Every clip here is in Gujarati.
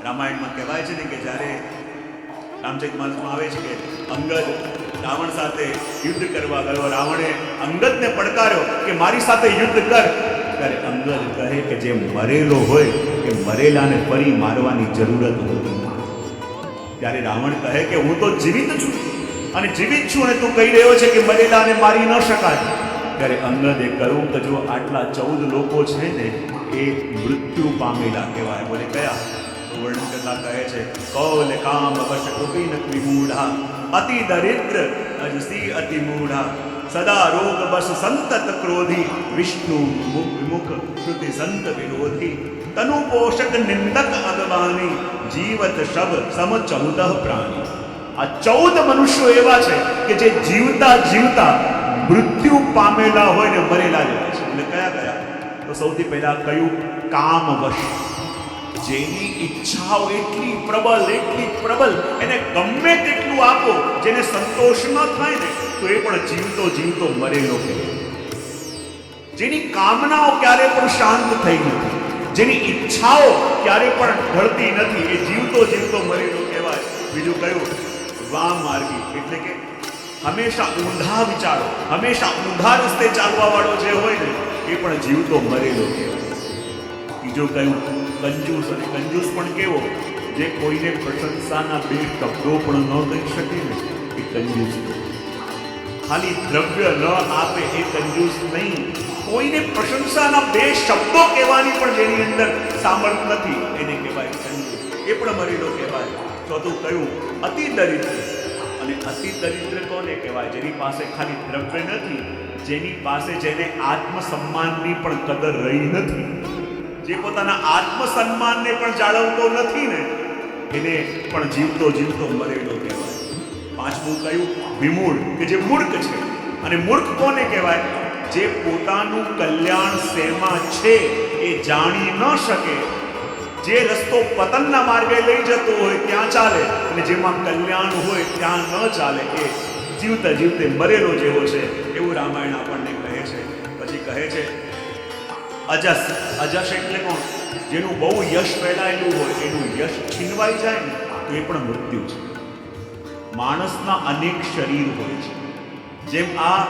રામાયણમાં કહેવાય છે ને કે જ્યારે રામચરિતમાનસમાં આવે છે કે અંગદ રાવણ સાથે યુદ્ધ કરવા ગયો, રાવણે અંગદને પડકાર્યો કે મારી સાથે યુદ્ધ કર. ત્યારે અંગદ કહે કે જે મરેલો હોય એ મરેલાને ફરી મારવાની જરૂરત હોતી નથી. ત્યારે રાવણ કહે કે હું તો જીવિત છું અને જીવિત છું અને તું કહી રહ્યો છે કે મરેલાને મારી ન શકાય. ત્યારે અંગદે કહ્યું કે જો આટલા 14 લોકો છે ને એ મૃત્યુ પામેલા કહેવાય. બોલે કયા? વર્ણન કરતા કહે છે કૌલ કામ વશ કુપિન વિમૂઢા અતિ દરિદ્ર અજસી અતિ મૂઢા સદા રોગ બસ સંતત ક્રોધી વિષ્ણુ વિમુખ શ્રુતિ સંત વિરોધી તનુ પોષક નિંદક અગવાની જીવત શબ સમ 14 પ્રાણી. આ 14 મનુષ્યો એવા છે કે જે જીવતા જીવતા મૃત્યુ પામેલા હોય ને મરેલા જેવા છે. એટલે કયા કયા? તો સૌથી પહેલા કયું? કામ વશ. જેની ઈચ્છાઓ એટલી પ્રબલ એને ગમે તેટલું આપો, જેને સંતોષ ન થાય ને તો એ પણ જીવતો જીવતો મરેલો કહેવાય. જેની કામનાઓ ક્યારે પણ શાંત થઈ નથી, જેની ઈચ્છાઓ ક્યારે પણ ઢળતી નથી, એ જીવતો જીવતો મરેલો કહેવાય. બીજું કયું? વામાર્ગી, એટલે કે હંમેશા ઊંધા વિચારો, હંમેશા ઊંધા રસ્તે ચાલવા વાળો જે હોય ને એ પણ જીવતો મરેલો કહેવાય. બીજું કયું? કંજૂસ. અને કંજૂસ પણ કેવો? જે કોઈને પ્રશંસાના 2 શબ્દો પણ ન કહી શકે ને એ કંજૂસ. ખાલી દ્રવ્ય ન આપે એ કંજૂસ નહીં, કોઈને પ્રશંસાના 2 શબ્દો કહેવાની પણ જેની અંદર સામર્થ્ય નથી એને કહેવાય કંજૂસ. એ પણ મરેલો કહેવાય. ચોથું કયું? અતિ દરિદ્ર. અને અતિ દરિદ્ર કોને કહેવાય? જેની પાસે ખાલી દ્રવ્ય નથી, જેની પાસે જેને આત્મસન્માનની પણ કદર રહી નથી, જે પોતાના આત્મસન્માનને પણ જાળવતો નથી ને એને પણ જીવતો જીવતો મરેલો કહેવાય. પાંચમું કયું? વિમૂઢ, કે જે મૂર્ખ છે. અને મૂર્ખ કોને કહેવાય? જે પોતાનું કલ્યાણ શેમાં છે એ જાણી ન શકે, જે રસ્તો પતનના માર્ગે લઈ જતો હોય ત્યાં ચાલે અને જેમાં કલ્યાણ હોય ત્યાં ન ચાલે, એ જીવતા જીવતે મરેલો જેવો છે. એવું રામાયણ આપણને કહે છે. પછી કહે છે અજસ. અજસ એટલે કોણ? જેનું બહુ યશ ફેલાયેલું હોય, એનું યશ છીનવાઈ જાય ને તો એ પણ મૃત્યુ છે. માણસના અનેક શરીર હોય છે. જેમ આ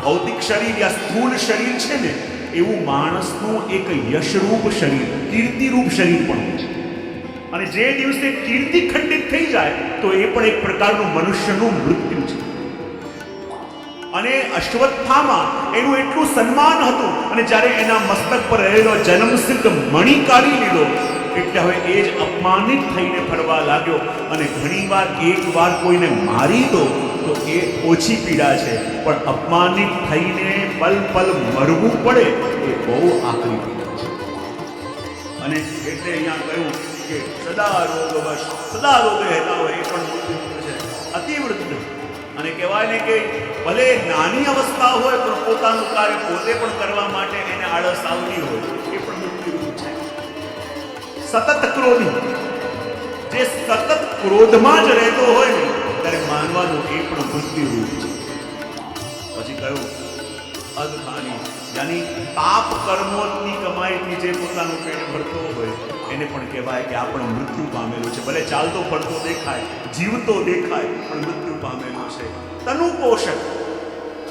ભૌતિક શરીર યા સ્થૂળ શરીર છે ને, એવું માણસનું એક યશરૂપ શરીર, કીર્તિરૂપ શરીર પણ હોય છે. અને જે દિવસે કીર્તિ ખંડિત થઈ જાય તો એ પણ એક પ્રકારનું મનુષ્યનું મૃત્યુ છે. અને અશ્વત્થામા એનું એટલું સન્માન હતું, અને જ્યારે એના મસ્તક પર રહેલો જન્મસિદ્ધ મણિ કાઢી લીધો એટલે હવે એ જ અપમાનિત થઈને ફરવા લાગ્યો. અને ઘણીવાર એકવાર કોઈને મારી દો તો એ ઓછી પીડા છે, પણ અપમાનિત થઈને પલ પલ મરવું પડે એ બહુ આકરી પીડા છે. અને એટલે અહીંયા કહ્યું કે સદા રોગવશ, સદા રોગ રહેતા હોય એ પણ મૃત્યુ છે. અતિવૃદ્ધ, અને કહેવાય ને કે ભલે નાની અવસ્થા હોય પણ પોતાનું કાર્ય પોતે પણ કરવા માટે એને આળસ આવતી હોય એ પણ મૃત્યુ છે. સતત ક્રોધી, જે સતત ક્રોધમાં જ રહેતો હોય ને ત્યારે માનવાનું એ પણ મૃત્યુરૂપ છે. પછી કયું? અદખાની, યાની પાપ કર્મોની કમાઈથી જે પોતાનું પેટ ભરતો હોય એને પણ કહેવાય કે આ પણ મૃત્યુ પામેલું છે. ભલે ચાલતો ફરતો દેખાય, જીવતો દેખાય, પણ મૃત્યુ પામેલો છે. તનુ પોષક,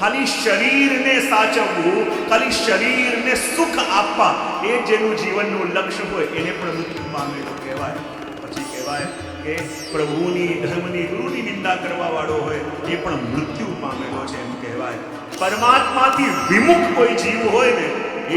ખાલી શરીરને સાચવવું, ખાલી શરીરને સુખ આપવા એ જેનું જીવનનું લક્ષ્ય હોય એને પણ મૃત્યુ પામેલો કહેવાય. પછી કહેવાય કે પ્રભુની, ધર્મની, ગુરુની નિંદા કરવા વાળો હોય એ પણ મૃત્યુ પામેલો છે એમ કહેવાય. પરમાત્માથી વિમુખ કોઈ જીવ હોય ને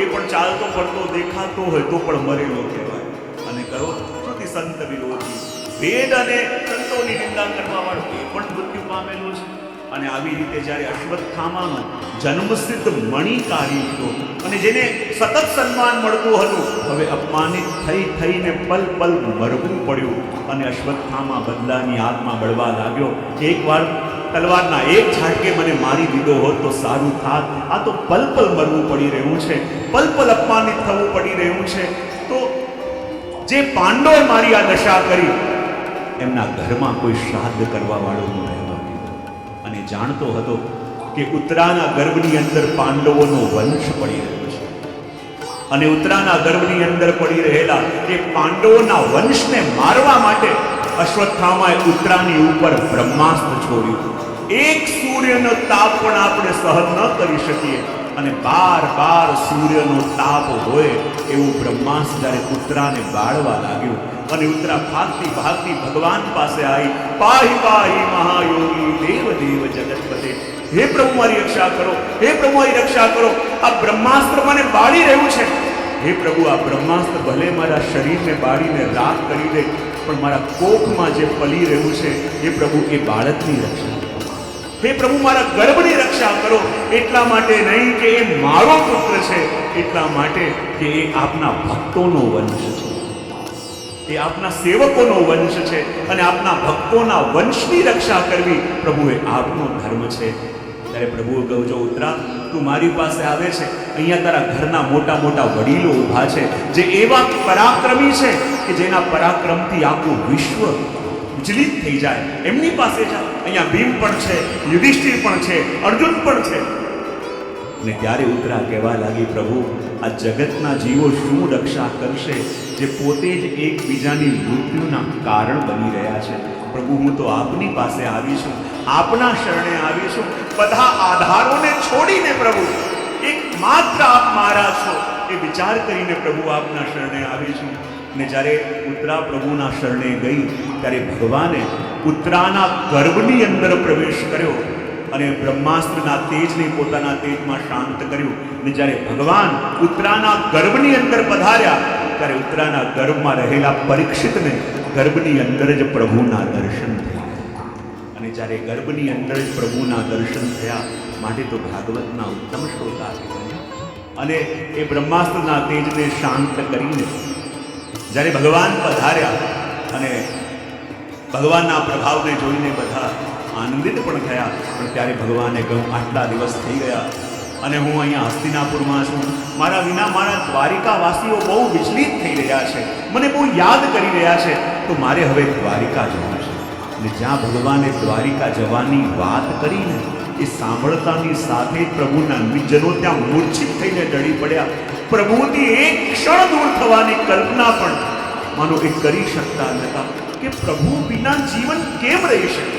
એ પણ ચાલતો ફરતો દેખાતો હોય તો પણ મરેલો કહેવાય. અને કહો શ્રુતિ સંત વિરોધી, વેદ અને સંતોની નિંદા કરવા વાળો એ પણ મૃત્યુ પામેલો છે. અને આવી રીતે જ્યારે અશ્વત્થામાનો જન્મસિદ્ધ મણિ કાઢી લીધો અને જેને સતત સન્માન મળતું હતું, હવે અપમાનિત થઈને પલ પલ મરવું પડ્યું. અને અશ્વત્થામા બદલાની આત્મા બળવા લાગ્યો. એકવાર તલવારના એક ઝાટકે મને મારી દીધો હોત તો સારું થાત. આ તો પલ પલ મરવું પડી રહ્યું છે, પલ પલ અપમાનિત થવું પડી રહ્યું છે. તો જે પાંડવોએ મારી આ દશા કરી એમના ઘરમાં કોઈ શ્રાદ્ધ કરવા વાળો ન રહેવા દીધો. અને જાણતો હતો કે ઉત્તરાના ગર્ભની અંદર પાંડવોનો વંશ પડી રહ્યો છે. અને ઉત્તરાના ગર્ભની અંદર પડી રહેલા એ પાંડવોના વંશને મારવા માટે અશ્વત્થામાએ ઉત્તરાની ઉપર બ્રહ્માસ્ત્ર છોડ્યું. એક સૂર્યનો તાપ પણ આપણે સહન ન કરી શકીએ અને બાર સૂર્યનો તાપ હોય એવું બ્રહ્માસ્ત્ર જ્યારે ઉત્તરાને બાળવા લાગ્યું અને ઉત્તરા ભાગતી ભગવાન પાસે આવી. પાહી પાહી મહાયોગી દેવ દેવ જગતપતે, હે પ્રભુ મારી રક્ષા કરો, હે પ્રભુ મારી રક્ષા કરો, આ બ્રહ્માસ્ત્ર મને બાળી રહ્યું છે. હે પ્રભુ, આ બ્રહ્માસ્ત્ર ભલે મારા શરીરને બાળીને રાખ કરી દે, પણ મારા કોખમાં જે પલી રહ્યું છે હે પ્રભુ એ બાળકની રક્ષા, હે પ્રભુ મારા ગર્ભની રક્ષા કરો. એટલા માટે નહીં કે એ મારો પુત્ર છે, એટલા માટે કે એ આપના ભક્તોનો વંશ છે, એ આપના સેવકોનો વંશ છે અને આપના ભક્તોના વંશની રક્ષા કરવી પ્રભુ એ આપનો ધર્મ છે. ત્યારે પ્રભુએ કહ્યું, જો ઉત્તરા તું મારી પાસે આવે છે, અહીંયા તારા ઘરના મોટા મોટા વડીલો ઊભા છે જે એવા પરાક્રમી છે કે જેના પરાક્રમથી આખું વિશ્વ વિચલિત થઈ જાય, એમની પાસે જા. અહીંયા ભીમ પણ છે, યુધિષ્ઠિર પણ છે, અર્જુન પણ છે. અને ત્યારે ઉત્તરા કહેવા લાગી, પ્રભુ આ જગતના જીવો શું રક્ષા કરશે જે પોતે જ એકબીજાની મૃત્યુના કારણ બની રહ્યા છે. પ્રભુ હું તો આપની પાસે આવી છું, આપના શરણે આવી છું. બધા આધારોને છોડીને પ્રભુ એક માત્ર આપ મારા છો એ વિચાર કરીને પ્રભુ આપના શરણે આવી છું. ને જ્યારે ઉત્તરા પ્રભુના શરણે ગઈ ત્યારે ભગવાને ઉત્તરાના ગર્ભની અંદર પ્રવેશ કર્યો અને બ્રહ્માસ્ત્રના તેજને પોતાના તેજમાં શાંત કર્યું. ને જ્યારે ભગવાન ઉત્તરાના ગર્ભની અંદર પધાર્યા ત્યારે ઉત્તરાના ગર્ભમાં રહેલા પરીક્ષિતને ગર્ભની અંદર જ પ્રભુના દર્શન થયા. અને જ્યારે ગર્ભની અંદર જ પ્રભુના દર્શન થયા માટે તો ભાગવતના ઉત્તમ શ્રોતા બન્યા. અને એ બ્રહ્માસ્ત્રના તેજને શાંત કરીને જ્યારે ભગવાન પધાર્યા અને ભગવાનના પ્રભાવને જોઈને બધા આનંદિત પણ થયા. પણ ત્યારે ભગવાને કહ્યું, આટલા દિવસ થઈ ગયા અને હું અહીંયા હસ્તિનાપુરમાં છું, મારા વિના મારા દ્વારિકાવાસીઓ બહુ વિચલિત થઈ રહ્યા છે, મને બહુ યાદ કરી રહ્યા છે, તો મારે હવે દ્વારિકા જવું છે. અને જ્યાં ભગવાને દ્વારિકા જવાની વાત કરીને એ સાંભળતાની સાથે પ્રભુના નિજનો ત્યાં મૂર્છિત થઈને ઢળી પડ્યા. પ્રભુથી એક ક્ષણ દૂર થવાની કલ્પના પણ માનો એ કરી શકતા નતા કે પ્રભુ વિના જીવન કેમ રહી શકે.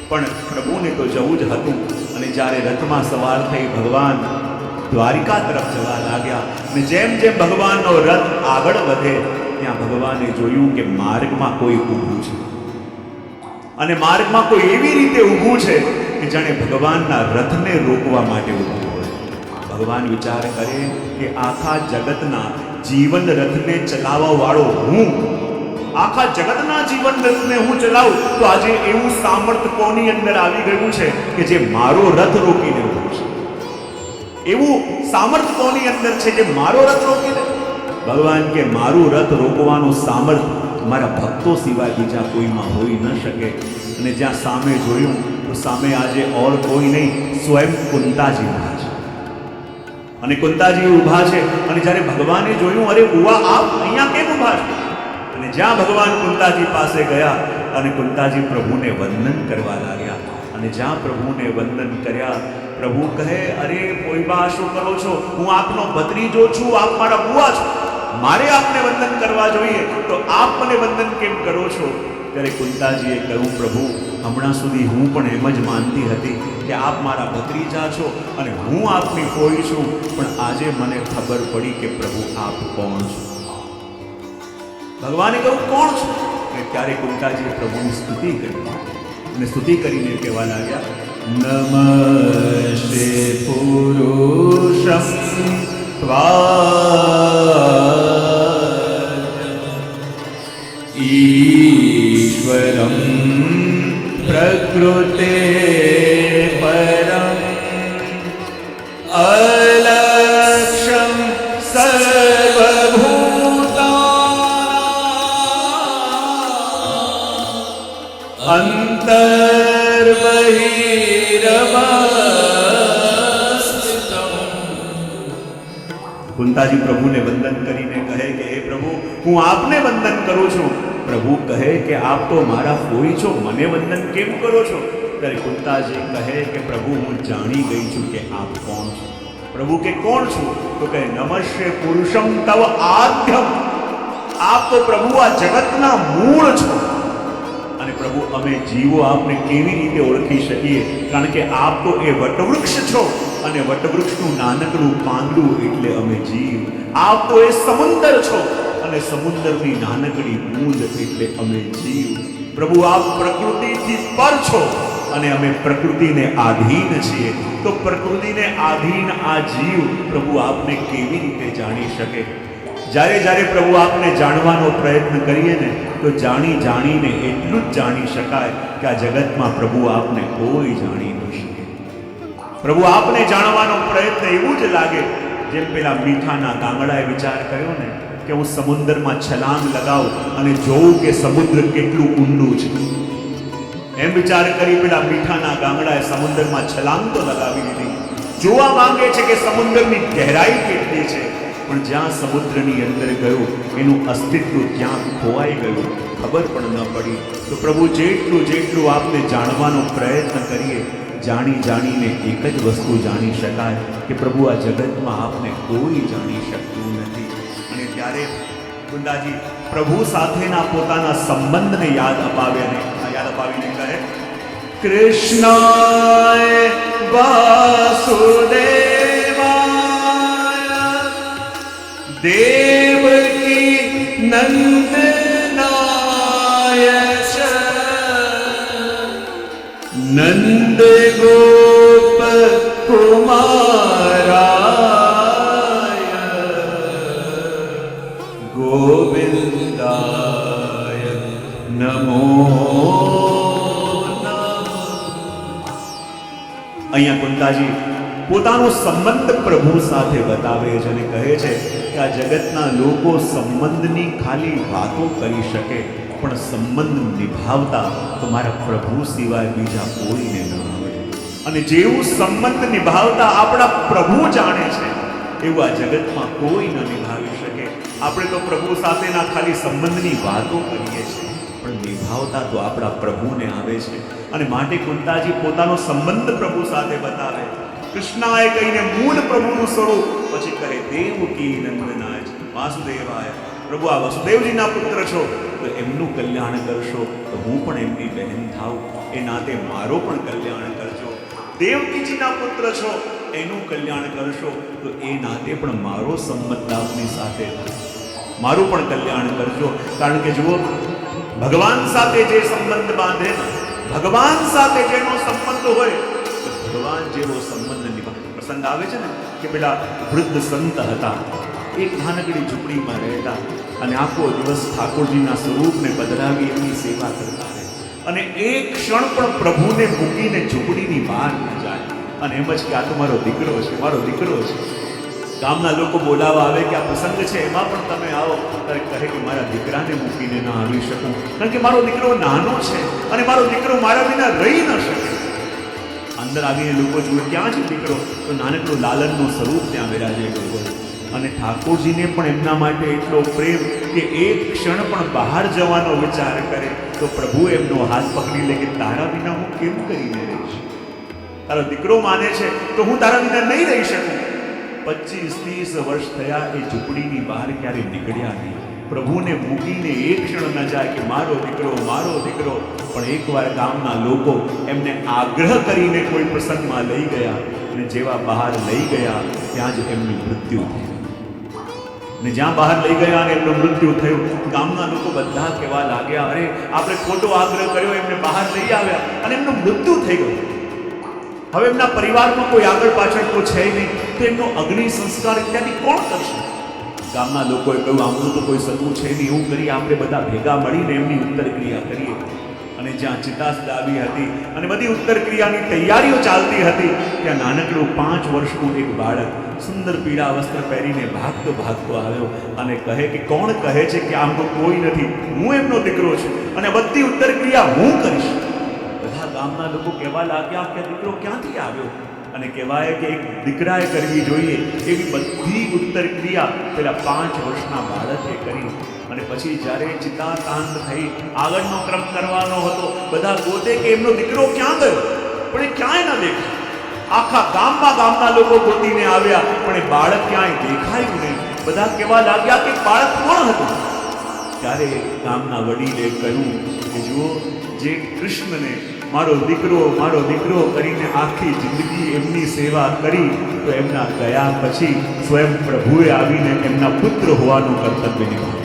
પણ પ્રભુને તો જવું જ હતું. અને જ્યારે રથમાં સવાર થઈ ભગવાન દ્વારિકા તરફ જવા લાગ્યા અને જેમ જેમ ભગવાનનો રથ આગળ વધે ત્યાં ભગવાને જોયું કે માર્ગમાં કોઈ ઊભું છે અને માર્ગમાં કોઈ એવી રીતે ઊભું છે કે જાણે ભગવાનના રથને રોકવા માટે ઊભું હોય. ભગવાન વિચાર કરે કે આખા જગતના જીવન રથને ચલાવવા વાળો હું, આખા જગતના જીવન રથને હું ચલાવું તો આજે એવું સામર્થ્ય કોની અંદર આવી ગયું છે કે જે મારો રથ રોકીને ઊભું છે. એવું સામર્થ્ય કોની અંદર છે જે મારો રથ રોકીને. ભગવાન કે મારું રથ રોકવાનું સામર્થ્ય મારા ભક્તો સિવાય બીજા કોઈમાં હોઈ ન શકે. અને જ્યાં સામે જોયું તો સામે આજે ઓર કોઈ નહીં, સ્વયં કુંતાજી ઊભા છે. અને કુંતાજી ઊભા છે અને જ્યારે ભગવાને જોયું, અરે બુઆ આપ અહીંયા કેમ ઊભા છો? અને જ્યાં ભગવાન કુંતાજી પાસે ગયા અને કુંતાજી પ્રભુને વંદન કરવા લાગ્યા. અને જ્યાં પ્રભુને વંદન કર્યા, પ્રભુ કહે, અરે પોઈબા શું કરો છો? હું આપનો ભત્રીજો છું, આપ મારા બુઆ છો, મારે આપને વંદન કરવા જોઈએ, તો આપ મને વંદન કેમ કરો છો? ત્યારે કુંતાજીએ કહ્યું, પ્રભુ હમણાં સુધી હું પણ એમ જ માનતી હતી કે આપ મારા ભત્રીજા છો અને હું આપની કોઈ છું, પણ આજે મને ખબર પડી કે પ્રભુ આપ કોણ છો. ભગવાને કહ્યું, કોણ છો? અને ત્યારે કુંતાજીએ પ્રભુની સ્તુતિ કરી અને સ્તુતિ કરીને કહેવા લાગ્યા, નમસ્તે પુરુષમ ઈશ્વરમ પ્રકૃતે પરમ અલક્ષ્યમ સર્વભૂતાનાં અંતર્બહિરવસ્થિતમ. કુંતાજી પ્રભુને વંદન કરીને કહે કે હે પ્રભુ, હું આપને વંદન કરું છું. પ્રભુ કહે કે આપ તો મારા ફોઈ છો, મને વંદન કેમ કરો છો? ત્યારે કુંતાજી કહે કે પ્રભુ હું જાણી ગઈ છું કે આપ કોણ છો. પ્રભુ કે કોણ છું? તો કહે નમસ્તે પુરુષમ તવ આદ્યમ. આપ તો પ્રભુ આ જગતના મૂળ છો. અને પ્રભુ અમે જીવો આપને કેવી રીતે ઓળખી શકીએ? કારણ કે આપ તો એ વટવૃક્ષ છો અને વટવૃક્ષનું નાનકડું પાંદડું એટલે અમે જીવ. આપ તો એ સમુદ્ર છો અને સમુદ્રની નાનકડી બૂંદ એટલે અમે જીવ. પ્રભુ આપ પ્રકૃતિથી પર છો અને અમે પ્રકૃતિને આધીન છીએ. તો પ્રકૃતિને આધીન આ જીવ પ્રભુ આપને કેવી રીતે જાણી શકે? જ્યારે જ્યારે પ્રભુ આપને જાણવાનો પ્રયત્ન કરીએ ને તો જાણીને એટલું જ જાણી શકાય કે આ જગતમાં પ્રભુ આપને કોઈ જાણી ન શકે. પ્રભુ આપને જાણવાનો પ્રયત્ન એવું જ લાગે જેમ પેલા મીઠાના ગાંગડાએ વિચાર કર્યો ને કે હું સમુદ્રમાં છલાંગ લગાવું અને જોઉં કે સમુદ્ર કેટલું ઊંડું છે. એમ વિચાર કરી પેલા મીઠાના ગાંગડાએ સમુદ્રમાં છલાંગ તો લગાવી દીધી. જોવા માંગે છે કે સમુદ્રની ગહેરાઈ કેટલી છે. પણ જ્યાં સમુદ્રની અંદર ગયો એનું અસ્તિત્વ ક્યાં ખોવાઈ ગયું ખબર પણ ન પડી. તો પ્રભુ જેટલું આપને જાણવાનો પ્રયત્ન કરીએ જાણીને એક જ વસ્તુ જાણી શકાય કે પ્રભુ આ જગતમાં આપને કોઈ જાણી શકતું નથી. અને ત્યારે કુંદાજી પ્રભુ સાથેના પોતાના સંબંધને યાદ અપાવીને કહે કૃષ્ણાય વાસુદેવાય દેવકી નંદનાય નંદ ગોપ કુમારાય ગોવિંદાય નમો. અહીંયા કુંતાજી પોતાનો સંબંધ પ્રભુ સાથે બતાવે છે અને કહે છે કે આ જગતના લોકો સંબંધની ખાલી વાતો કરી શકે પણ સંબંધ નિભાવતા તો મારા પ્રભુ સિવાય બીજા કોઈને ન આવડે. અને જેવું સંબંધ નિભાવતા આપણા પ્રભુ જાણે છે એવું આ જગતમાં કોઈ ન નિભાવી શકે. આપણે તો પ્રભુ સાથેના ખાલી સંબંધની વાતો કરીએ છીએ પણ નિભાવતા તો આપણા પ્રભુને આવે છે. અને માટે કુંતાજી પોતાનો સંબંધ પ્રભુ સાથે બતાવે. કૃષ્ણાએ કહીને મૂળ પ્રભુનું સ્વરૂપ, પછી કહે દેવકી નંદનાય વાસુદેવાય. પ્રભુ આ વસુદેવજીના પુત્ર છો તો એમનું કલ્યાણ કરશો તો હું પણ એમની બહેન થાઉં. એ નાતે મારો પણ કલ્યાણ કરજો. દેવકીજીના પુત્ર છો એનું કલ્યાણ કરશો તો એ નાતે પણ મારો સંબંધ આપની સાથે મારું પણ કલ્યાણ કરજો. કારણ કે જુઓ ભગવાન સાથે જે સંબંધ બાંધે ભગવાન સાથે જેનો સંબંધ હોય તો ભગવાન જેવો સંબંધ નિભાવે. પ્રસંગ આવે છે ને કે પેલા વૃદ્ધ સંત હતા, એક નાનકડી ઝૂંપડીમાં રહેતા અને આખો દિવસ ઠાકોરજીના સ્વરૂપને બદલાવી એમની સેવા કરતા રહે અને એક ક્ષણ પણ પ્રભુને મૂકીને ઝૂંપડીની બહાર ન જાય. અને એમ જ કે આ તો મારો દીકરો છે, મારો દીકરો છે. ગામના લોકો બોલાવા આવે કે આ પ્રસંગ છે એમાં પણ તમે આવો, ત્યારે કહે કે મારા દીકરાને મૂકીને ન આવી શકું કારણ કે મારો દીકરો નાનો છે અને મારો દીકરો મારા વિના રહી ન શકે. અંદર આવીને લોકો જુએ ક્યાં છે દીકરો, તો નાનકડું લાલનનું સ્વરૂપ ત્યાં બિરાજેલું હોય. અને ઠાકોરજીને પણ એમના માટે એટલો પ્રેમ કે એક ક્ષણ પણ બહાર જવાનો વિચાર કરે તો પ્રભુ એમનો હાથ પકડી લે કે તારા વિના હું કેમ કરીને રહીશ? તારો દીકરો માને છે તો હું તારા વિના નહીં રહી શકું. 25-30 વર્ષ થયા એ ઝૂંપડીની બહાર ક્યારે નીકળ્યા નહીં. પ્રભુને મૂકીને એક ક્ષણ ન જાય કે મારો દીકરો, મારો દીકરો. પણ એકવાર ગામના લોકો એમને આગ્રહ કરીને કોઈ પ્રસંગમાં લઈ ગયા અને જેવા બહાર લઈ ગયા ત્યાં જ એમનું મૃત્યુ થયું. ને જ્યાં બહાર લઈ ગયા અને એમનું મૃત્યુ થયું, ગામના લોકો બધા કહેવા લાગ્યા અરે આપણે ખોટો આગ્રહ કર્યો, એમને બહાર લઈ આવ્યા અને એમનું મૃત્યુ થઈ ગયું. હવે એમના પરિવારમાં કોઈ આગળ પાછળ કોઈ છે નહીં તો એમનો અગ્નિ સંસ્કાર ઇત્યાદિ કોણ કરશે? ગામના લોકોએ કહ્યું આમનું તો કોઈ સગું છે નહીં, એવું કરી આપણે બધા ભેગા મળીને એમની ઉત્તર ક્રિયા કરીએ. અને જ્યાં ચિતાસ દાબી હતી અને બધી ઉત્તર ક્રિયાની તૈયારીઓ ચાલતી હતી ત્યાં નાનકડું 5 વર્ષનું એક બાળક સુંદર પીળા વસ્ત્ર પહેરીને ભાગતો આવ્યો અને કહે કે કોણ કહે છે કે આમ તો કોઈ નથી, હું એમનો દીકરો છું અને બધી ઉત્તર ક્રિયા હું કરીશ. બધા ગામના લોકો કહેવા લાગ્યા કે દીકરો ક્યાંથી આવ્યો? અને કહેવાય કે એક દીકરાએ કરવી જોઈએ એવી બધી ઉત્તર ક્રિયા પેલા 5 વર્ષના બાળકે કરી. અને પછી જ્યારે ચિતા શાંત થઈ, આગળનો ક્રમ કરવાનો હતો, બધા ગોતે કે એમનો દીકરો ક્યાં ગયો, પણ એ ક્યાંય ન દેખાય. આખા ગામના લોકો ગોતીને આવ્યા, પણ એ બાળક ક્યાંય દેખાયું નહીં. બધા કહેવા લાગ્યા કે બાળક કોણ હતું? ત્યારે ગામના વડીલે કહ્યું કે જુઓ, જે કૃષ્ણને મારો દીકરો કરીને આખી જિંદગી એમની સેવા કરી, તો એમના ગયા પછી સ્વયં પ્રભુએ આવીને એમના પુત્ર હોવાનું કર્તવ્ય નિભાવ્યું.